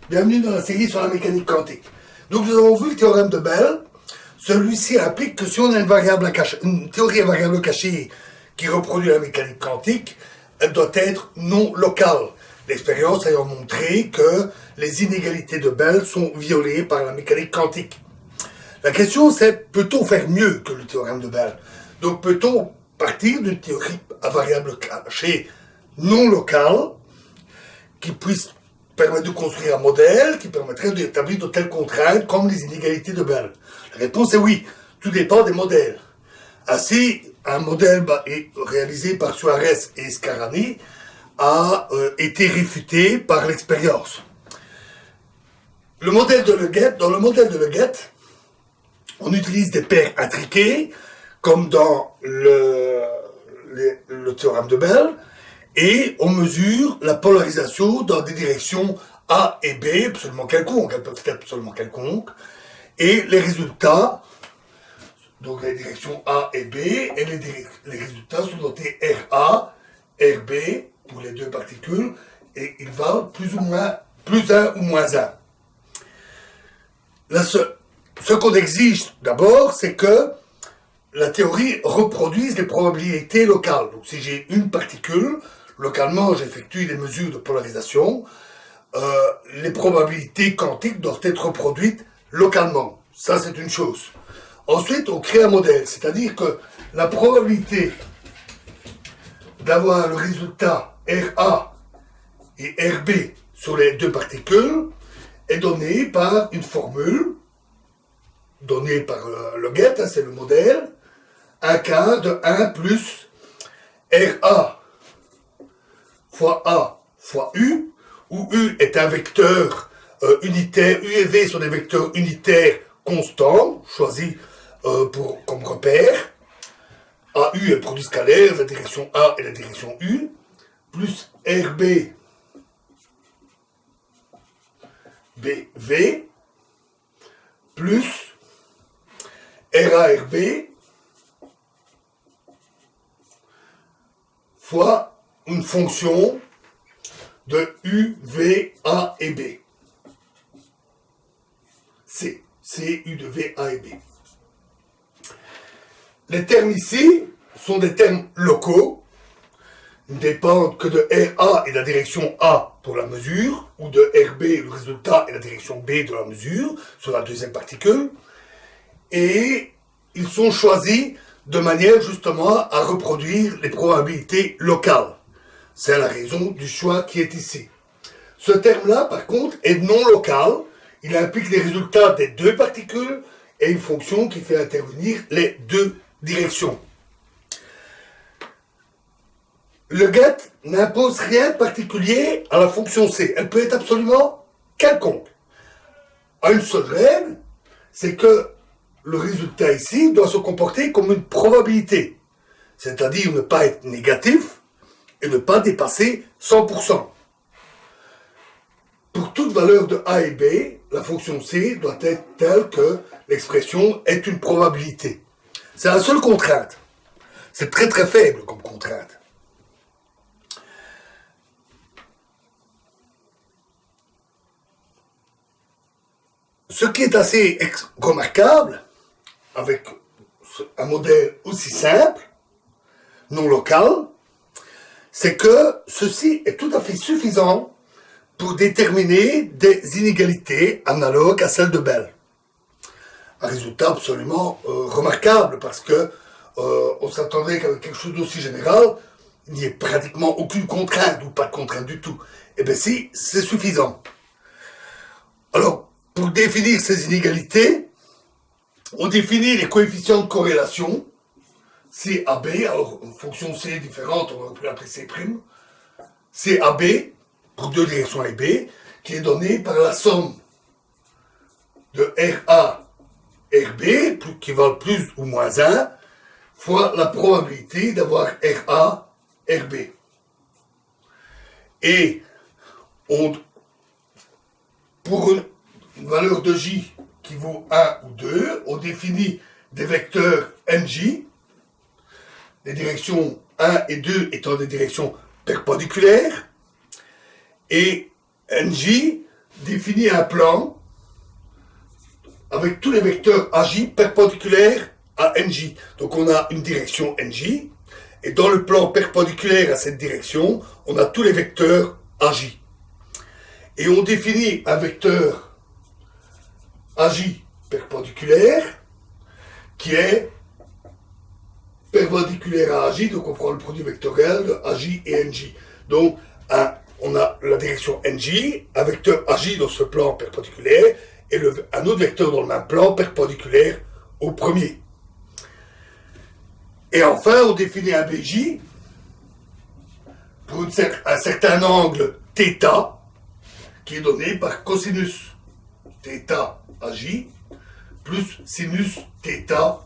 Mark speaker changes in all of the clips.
Speaker 1: Bienvenue dans la série sur la mécanique quantique. Donc nous avons vu le théorème de Bell. Celui-ci implique que si on a une théorie à variable cachée qui reproduit la mécanique quantique, elle doit être non locale. L'expérience ayant montré que les inégalités de Bell sont violées par la mécanique quantique. La question c'est, peut-on faire mieux que le théorème de Bell? Donc peut-on partir d'une théorie à variable cachée non locale qui puisse permettre de construire un modèle qui permettrait d'établir de telles contraintes comme les inégalités de Bell? La réponse est oui, tout dépend des modèles. Ainsi, un modèle réalisé par Suarez et Scarani a été réfuté par l'expérience. Dans le modèle de Leggett, on utilise des paires intriquées, comme dans le théorème de Bell, et on mesure la polarisation dans des directions A et B, absolument quelconques, elles peuvent être absolument quelconques, et les résultats, donc les directions A et B, et les résultats sont notés RA, RB, pour les deux particules, et ils valent plus 1 ou moins 1. Là, ce qu'on exige d'abord, c'est que la théorie reproduise les probabilités locales. Donc si j'ai une particule, localement j'effectue des mesures de polarisation, les probabilités quantiques doivent être reproduites localement. Ça c'est une chose. Ensuite on crée un modèle, c'est-à-dire que la probabilité d'avoir le résultat RA et RB sur les deux particules est donnée par une formule donnée par Leggett, c'est le modèle, un quart de 1 plus RA fois A fois U, où U est un vecteur unitaire, U et V sont des vecteurs unitaires constants, choisis comme repère. AU est le produit scalaire, la direction A et la direction U, plus RB BV, plus RARB fois une fonction de U, V, A et B. C U de V, A et B. Les termes ici sont des termes locaux, ne dépendent que de RA et la direction A pour la mesure, ou de RB, le résultat, et la direction B de la mesure, sur la deuxième particule, et ils sont choisis de manière justement à reproduire les probabilités locales. C'est la raison du choix qui est ici. Ce terme-là, par contre, est non local. Il implique les résultats des deux particules et une fonction qui fait intervenir les deux directions. Leggett n'impose rien de particulier à la fonction C. Elle peut être absolument quelconque. À une seule règle, c'est que le résultat ici doit se comporter comme une probabilité. C'est-à-dire ne pas être négatif et ne pas dépasser 100%. Pour toute valeur de A et B, la fonction C doit être telle que l'expression est une probabilité. C'est la seule contrainte. C'est très très faible comme contrainte. Ce qui est assez remarquable, avec un modèle aussi simple, non local, c'est que ceci est tout à fait suffisant pour déterminer des inégalités analogues à celles de Bell. Un résultat absolument remarquable, parce que on s'attendrait qu'avec quelque chose d'aussi général, il n'y ait pratiquement aucune contrainte, ou pas de contrainte du tout. Eh bien si, c'est suffisant. Alors, pour définir ces inégalités, on définit les coefficients de corrélation, C à B, alors une fonction C est différente, on aurait pu l'appeler C', C à B, pour deux directions A et B, qui est donnée par la somme de RA, RB, qui valent plus ou moins 1, fois la probabilité d'avoir RA, RB. Et pour une valeur de J qui vaut 1 ou 2, on définit des vecteurs NJ, les directions 1 et 2 étant des directions perpendiculaires, et NJ définit un plan avec tous les vecteurs AJ perpendiculaires à NJ. Donc on a une direction NJ, et dans le plan perpendiculaire à cette direction, on a tous les vecteurs AJ. Et on définit un vecteur AJ perpendiculaire qui est perpendiculaire à AJ, donc on prend le produit vectoriel de AJ et NJ. Donc on a la direction NJ, un vecteur AJ dans ce plan perpendiculaire, et un autre vecteur dans le même plan perpendiculaire au premier. Et enfin, on définit un BJ pour un certain angle θ qui est donné par cosinus θ AJ plus sinus θ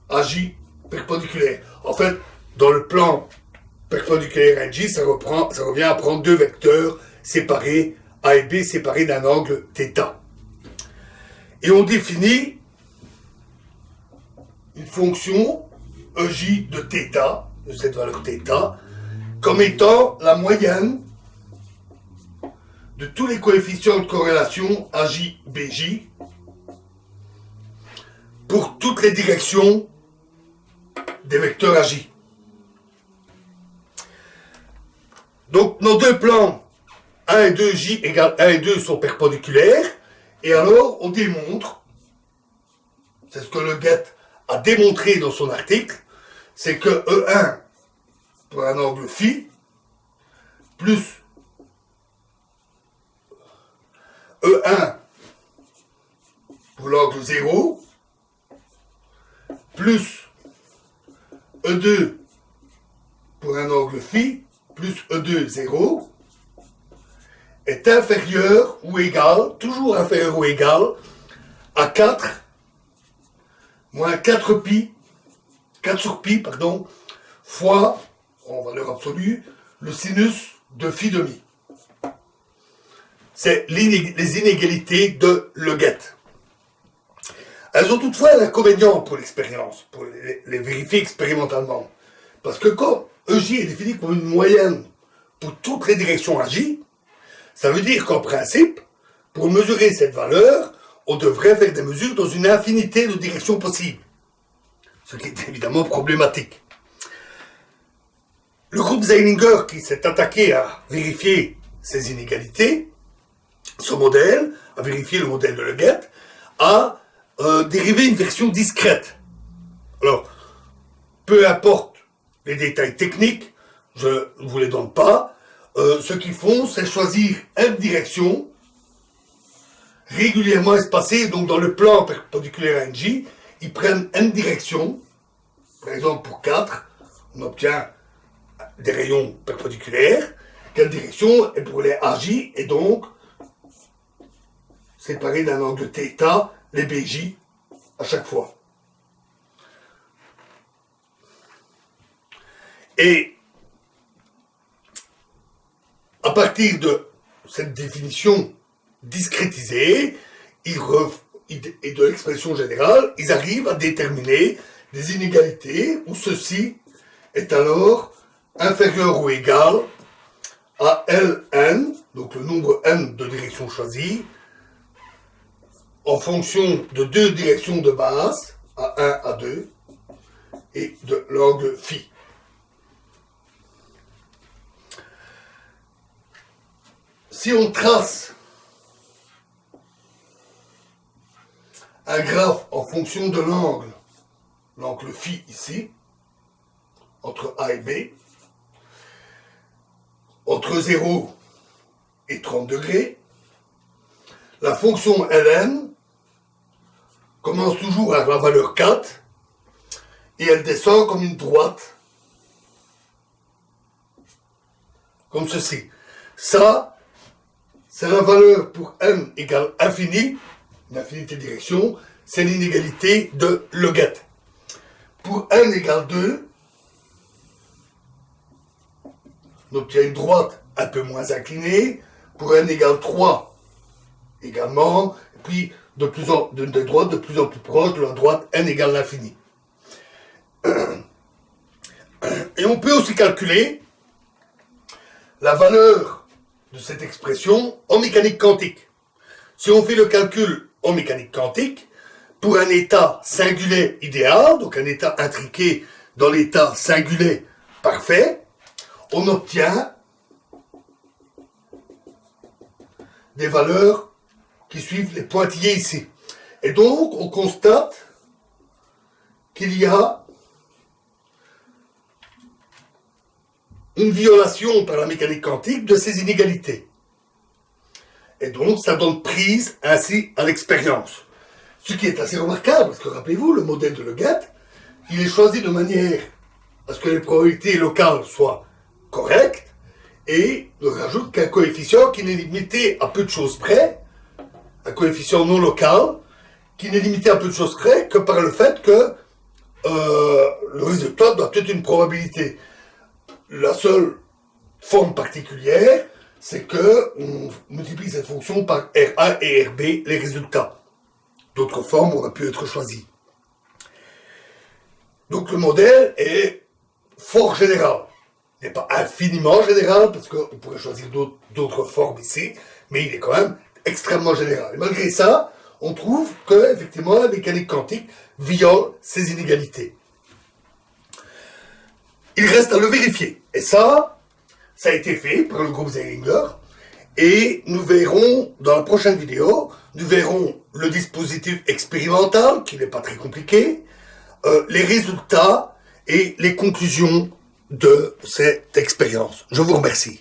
Speaker 1: AJ perpendiculaire. En fait, dans le plan perpendiculaire NJ, ça revient à prendre deux vecteurs séparés, A et B, séparés d'un angle θ. Et on définit une fonction EJ de θ, de cette valeur θ, comme étant la moyenne de tous les coefficients de corrélation AJ, BJ pour toutes les directions des vecteurs AJ. Donc, nos deux plans 1 et 2, J égale 1 et 2 sont perpendiculaires, et alors on démontre, c'est ce que Le Guet a démontré dans son article, c'est que E1 pour un angle phi plus E1 pour l'angle 0 plus E2 pour un angle phi plus E2 0 est inférieur ou égal, toujours inférieur ou égal, à 4 moins 4 pi, 4 sur pi, pardon, fois, en valeur absolue, le sinus de phi demi. C'est les inégalités de Le Guet. Elles ont toutefois un inconvénient pour l'expérience, pour les vérifier expérimentalement. Parce que quand EJ est défini comme une moyenne pour toutes les directions AJ, ça veut dire qu'en principe, pour mesurer cette valeur, on devrait faire des mesures dans une infinité de directions possibles. Ce qui est évidemment problématique. Le groupe Zeilinger, qui s'est attaqué à vérifier ces inégalités, ce modèle, à vérifier le modèle de Le Guet, a dérivé une version discrète. Alors, peu importe les détails techniques, je ne vous les donne pas, ce qu'ils font, c'est choisir une direction régulièrement espacée, donc dans le plan perpendiculaire à NJ, ils prennent une direction, par exemple pour 4, on obtient des rayons perpendiculaires, quelle direction est pour les AJ, et donc séparés d'un angle θ, les BJ, à chaque fois. Et à partir de cette définition discrétisée et de l'expression générale, ils arrivent à déterminer des inégalités où ceci est alors inférieur ou égal à Ln, donc le nombre n de directions choisies, en fonction de deux directions de base, A1, A2, et de l'angle phi. Si on trace un graphe en fonction de l'angle phi ici, entre A et B, entre 0 et 30 degrés, la fonction Ln commence toujours à la valeur 4 et elle descend comme une droite, comme ceci. Ça, c'est la valeur pour n égale infini, une infinité de direction, c'est l'inégalité de Le Guet. Pour n égale 2, on obtient une droite un peu moins inclinée. Pour n égale 3 également, et puis des droites de plus en plus proches de la droite n égale l'infini. Et on peut aussi calculer la valeur de cette expression en mécanique quantique. Si on fait le calcul en mécanique quantique, pour un état singulier idéal, donc un état intriqué dans l'état singulier parfait, on obtient des valeurs qui suivent les pointillés ici. Et donc, on constate qu'il y a une violation par la mécanique quantique de ces inégalités. Et donc, ça donne prise ainsi à l'expérience. Ce qui est assez remarquable, parce que rappelez-vous, le modèle de Le Gett, il est choisi de manière à ce que les probabilités locales soient correctes, et ne rajoute qu'un coefficient qui n'est limité à peu de choses près, un coefficient non local, qui n'est limité à peu de choses près que par le fait que le résultat doit être une probabilité. La seule forme particulière, c'est que on multiplie cette fonction par R1 et RB, les résultats. D'autres formes auraient pu être choisies. Donc le modèle est fort général. Il n'est pas infiniment général, parce qu'on pourrait choisir d'autres formes ici, mais il est quand même extrêmement général. Et malgré ça, on trouve que, effectivement, la mécanique quantique viole ces inégalités. Il reste à le vérifier. Et ça a été fait par le groupe Zeilinger. Et nous verrons, dans la prochaine vidéo, nous verrons le dispositif expérimental, qui n'est pas très compliqué, les résultats et les conclusions de cette expérience. Je vous remercie.